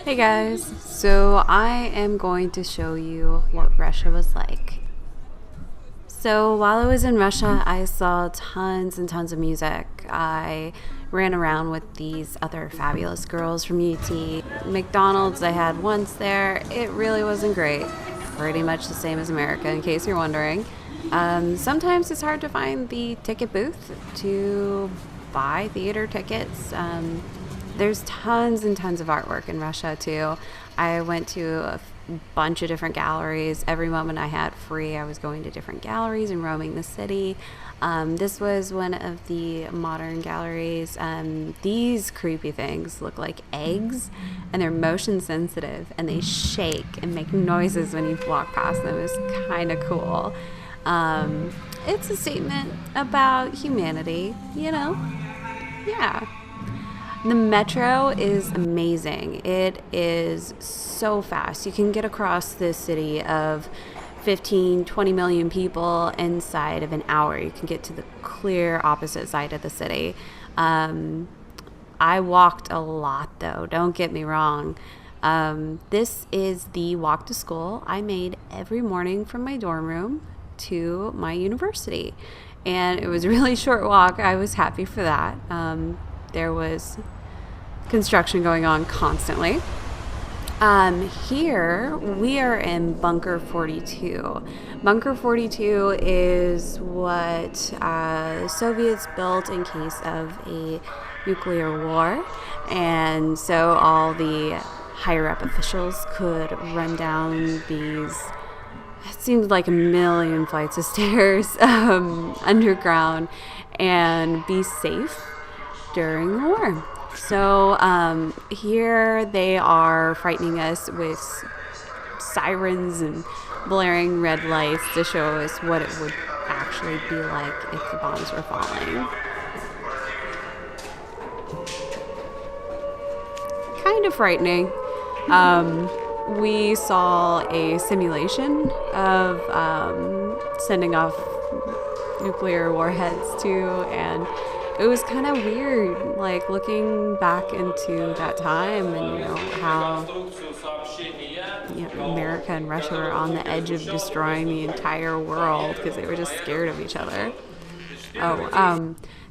Hey guys, so I am going to show you what Russia was like. So while I was in Russia, I saw tons and tons of music. I ran around with these other fabulous girls from UT. McDonald's I had once there, it really wasn't great. Pretty much the same as America, in case you're wondering. Sometimes it's hard to find the ticket booth to buy theater tickets. There's tons and tons of artwork in Russia too. I went to a bunch of different galleries. Every moment I had free, I was going to different galleries and roaming the city. This was one of the modern galleries. These creepy things look like eggs, and they're motion sensitive, and they shake and make noises when you walk past them. It's kind of cool. It's a statement about humanity, you know? Yeah. The metro is amazing. It is so fast. You can get across this city of 15, 20 million people inside of an hour. You can get to the clear opposite side of the city. I walked a lot though, don't get me wrong. This is the walk to school I made every morning from my dorm room to my university. And it was a really short walk. I was happy for that. There was construction going on constantly. Here we are in Bunker 42. Bunker 42 is what Soviets built in case of a nuclear war, and so all the higher up officials could run down these, it seemed like a million flights of stairs underground and be safe during the war. So here they are frightening us with sirens and blaring red lights to show us what it would actually be like if the bombs were falling. Kind of frightening. We saw a simulation of sending off nuclear warheads too, and it was kind of weird, like looking back into that time and how America and Russia were on the edge of destroying the entire world because they were just scared of each other.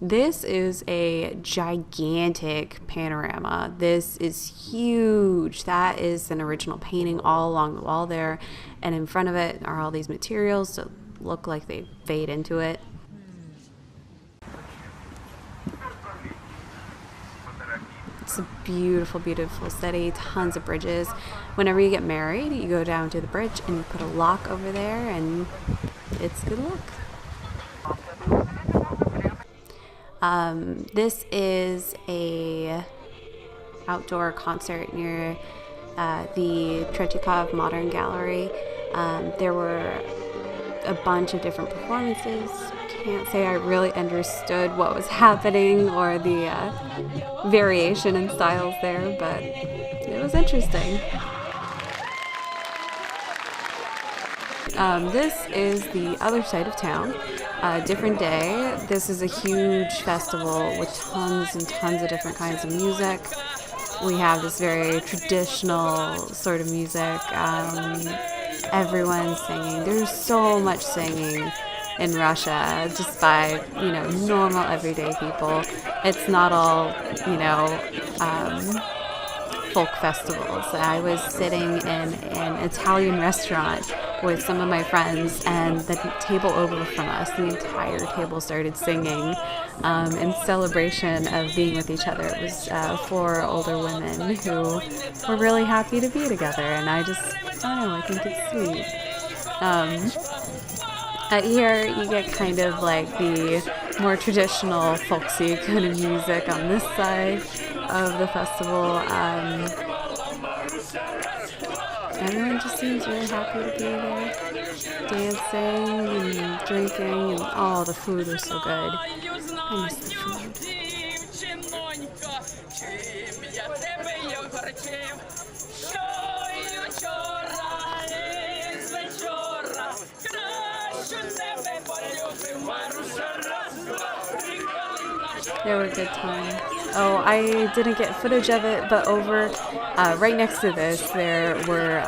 This is a gigantic panorama. This is huge. That is an original painting all along the wall there, and in front of it are all these materials that look like they fade into it. It's a beautiful, beautiful city, tons of bridges. Whenever you get married, you go down to the bridge and you put a lock over there and it's good luck. This is a outdoor concert near the Tretyakov Modern Gallery. There were a bunch of different performances. Can't say I really understood what was happening or the variation in styles there, but it was interesting. This is the other side of town, different day. This is a huge festival with tons and tons of different kinds of music. We have this very traditional sort of music. Everyone's singing. There's so much singing in Russia just by, normal everyday people. It's not all, folk festivals. I was sitting in an Italian restaurant with some of my friends, and the table over from us, the entire table started singing in celebration of being with each other. It was 4 older women who were really happy to be together, and I don't know, I think it's sweet. Here you get kind of like the more traditional folksy kind of music on this side of the festival. Everyone just seems really happy to be there, dancing and drinking, and the food was so good. I miss the food. There were good times. Oh, I didn't get footage of it, but over right next to this, there were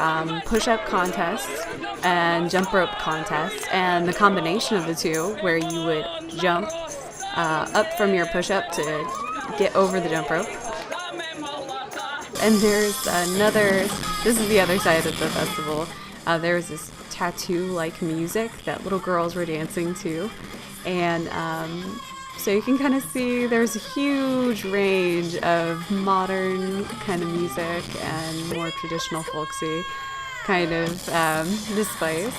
push-up contests and jump rope contests, and the combination of the two, where you would jump up from your push-up to get over the jump rope. And there's another, this is the other side of the festival. There was this tattoo-like music that little girls were dancing to. And so you can kind of see there's a huge range of modern kind of music and more traditional folksy kind of displays.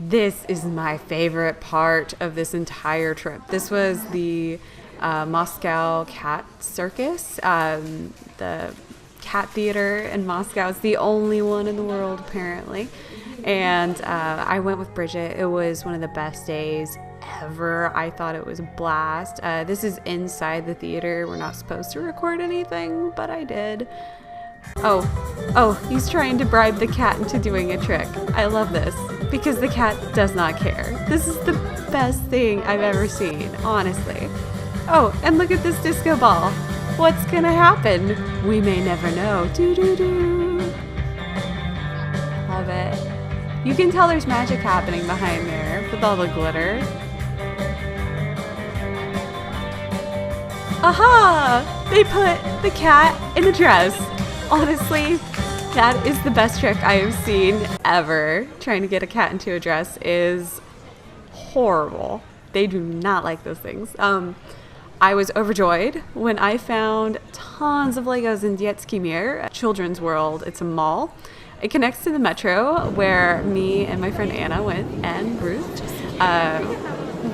This is my favorite part of this entire trip. This was the Moscow Cat Circus. The cat theater in Moscow is the only one in the world, apparently. And I went with Bridget. It was one of the best days ever. I thought it was a blast. This is inside the theater. We're not supposed to record anything, but I did. Oh, he's trying to bribe the cat into doing a trick. I love this because the cat does not care. This is the best thing I've ever seen, honestly. Oh, and look at this disco ball. What's gonna happen? We may never know. Doo-doo-doo. Love it. You can tell there's magic happening behind there with all the glitter. Aha! They put the cat in a dress. Honestly, that is the best trick I have seen ever. Trying to get a cat into a dress is horrible. They do not like those things. I was overjoyed when I found tons of Legos in Dietsky Mir, Children's World. It's a mall. It connects to the metro where me and my friend Anna went, and Ruth.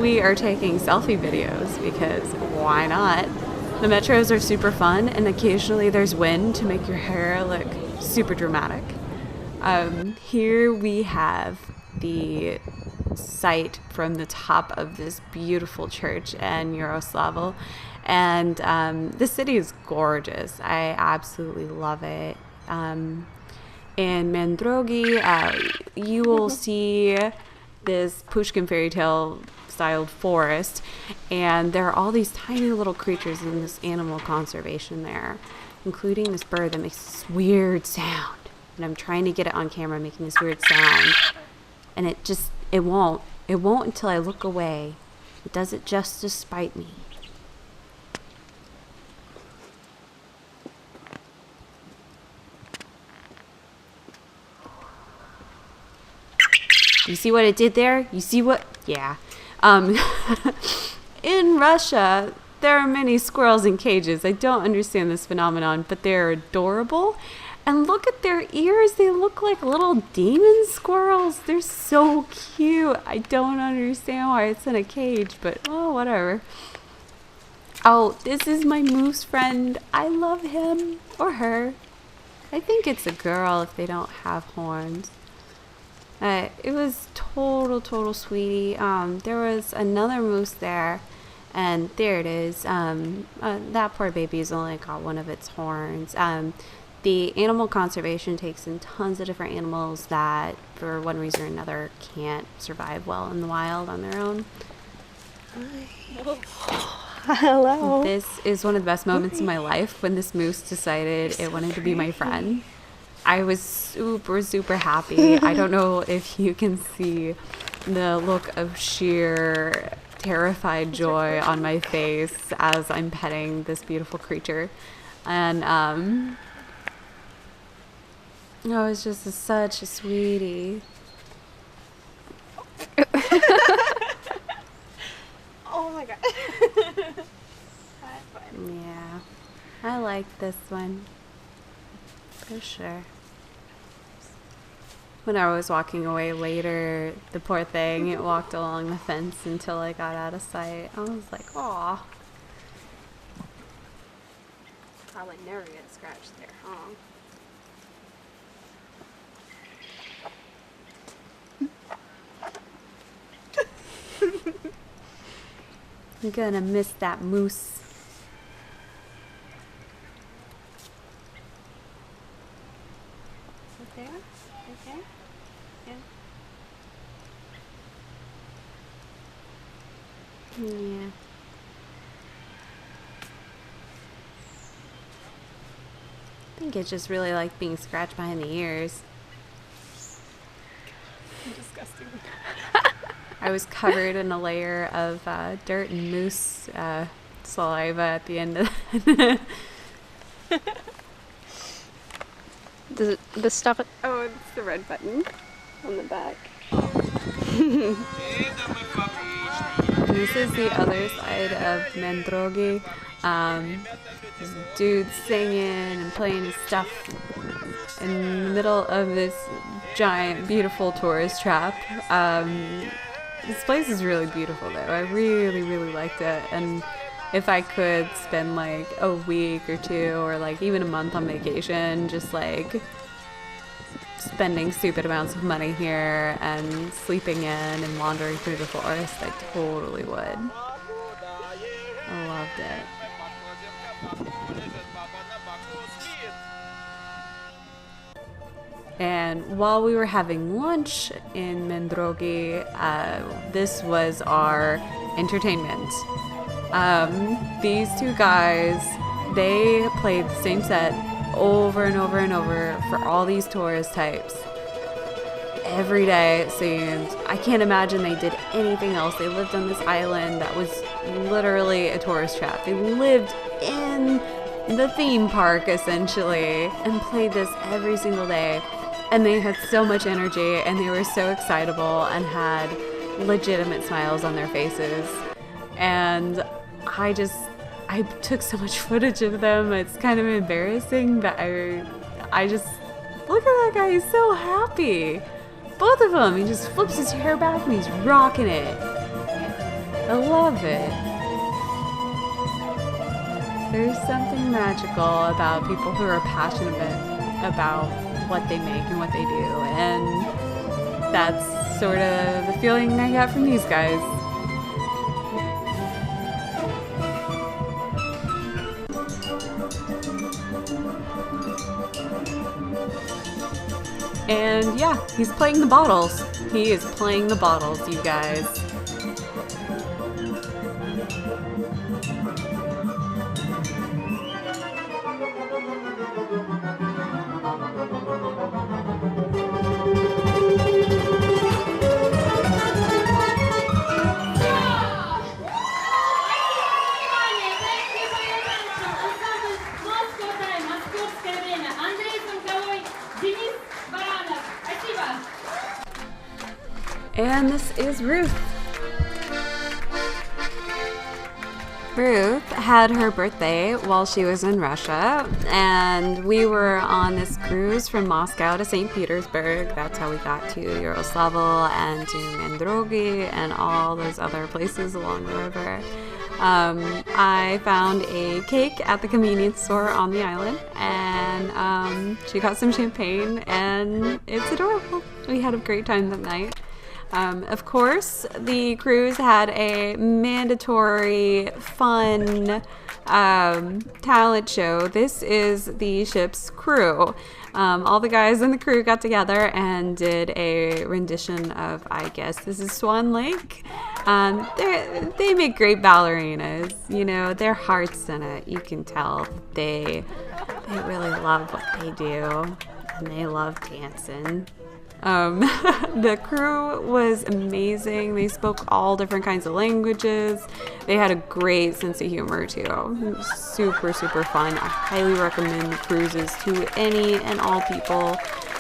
We are taking selfie videos because why not? The metros are super fun, and occasionally there's wind to make your hair look super dramatic. Here we have the sight from the top of this beautiful church in Yaroslavl, and the city is gorgeous. I absolutely love it. In Mandrogi, you will see this Pushkin fairy tale styled forest, and there are all these tiny little creatures in this animal conservation there, including this bird that makes this weird sound. And I'm trying to get it on camera making this weird sound, and it won't until I look away. It does it just to spite me. You see what it did there? You see what? Yeah. In Russia, there are many squirrels in cages. I don't understand this phenomenon, but they're adorable. And look at their ears. They look like little demon squirrels. They're so cute. I don't understand why it's in a cage, but oh, whatever. Oh, this is my moose friend. I love him or her. I think it's a girl if they don't have horns. It was total sweetie. There was another moose there, and there it is. That poor baby's only got one of its horns. The animal conservation takes in tons of different animals that, for one reason or another, can't survive well in the wild on their own. Hello. This is one of the best moments in my life when this moose decided it wanted to be my friend. I was super happy. I don't know if you can see the look of sheer terrified joy on my face as I'm petting this beautiful creature. And oh, it's just such a sweetie. Oh my god. Yeah, I like this one for sure. When I was walking away later, the poor thing, it walked along the fence until I got out of sight. I was like, aw. Probably never get scratched there, huh? I'm gonna miss that moose. Okay. Yeah. think it just really liked being scratched behind the ears. Disgusting. I was covered in a layer of dirt and moose saliva at the end of The stuff. Oh, it's the red button on the back. This is the other side of Mandrogi. There's a dude singing and playing his stuff in the middle of this giant, beautiful tourist trap. This place is really beautiful, though. I really, really liked it. And if I could spend like a week or two or like even a month on vacation, just like spending stupid amounts of money here and sleeping in and wandering through the forest, I totally would. I loved it. And while we were having lunch in Mandrogi, this was our entertainment. These two guys, they played the same set over and over and over for all these tourist types. Every day, it seemed. I can't imagine they did anything else. They lived on this island that was literally a tourist trap. They lived in the theme park, essentially, and played this every single day. And they had so much energy, and they were so excitable and had legitimate smiles on their faces. And I took so much footage of them. It's kind of embarrassing, but I just, look at that guy, he's so happy. Both of them, he just flips his hair back and he's rocking it. I love it. There's something magical about people who are passionate about what they make and what they do, and that's sort of the feeling I got from these guys. And yeah, he's playing the bottles. He is playing the bottles, you guys. And this is Ruth. Ruth had her birthday while she was in Russia, and we were on this cruise from Moscow to St. Petersburg. That's how we got to Yaroslavl and to Mandrogi and all those other places along the river. I found a cake at the convenience store on the island, and she got some champagne, and it's adorable. We had a great time that night. Of course, the cruise had a mandatory, fun talent show. This is the ship's crew. All the guys in the crew got together and did a rendition of, I guess this is Swan Lake. They make great ballerinas. You know, their heart's in it. You can tell they really love what they do, and they love dancing. The crew was amazing. They spoke all different kinds of languages. They had a great sense of humor too. It was super, super fun. I highly recommend cruises to any and all people.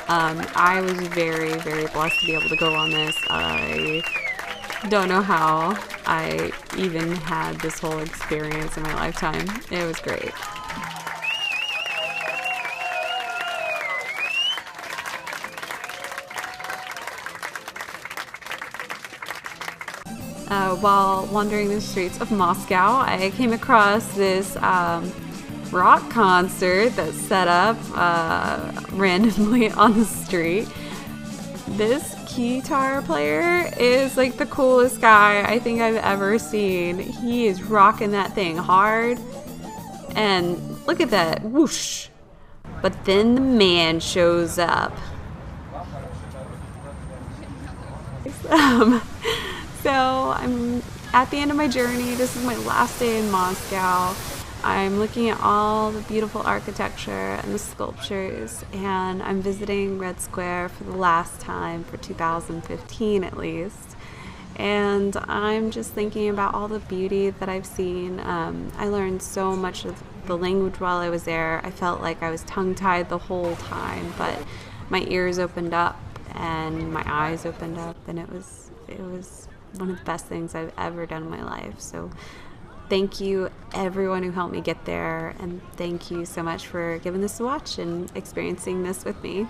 I was very, very blessed to be able to go on this. I don't know how I even had this whole experience in my lifetime. It was great. While wandering the streets of Moscow, I came across this rock concert that's set up randomly on the street. This guitar player is like the coolest guy I think I've ever seen. He is rocking that thing hard. And look at that, whoosh. But then the man shows up. So I'm at the end of my journey. This is my last day in Moscow. I'm looking at all the beautiful architecture and the sculptures, and I'm visiting Red Square for the last time for 2015 at least. And I'm just thinking about all the beauty that I've seen. I learned so much of the language while I was there. I felt like I was tongue-tied the whole time, but my ears opened up and my eyes opened up, and it was one of the best things I've ever done in my life. So thank you everyone who helped me get there, and thank you so much for giving this a watch and experiencing this with me.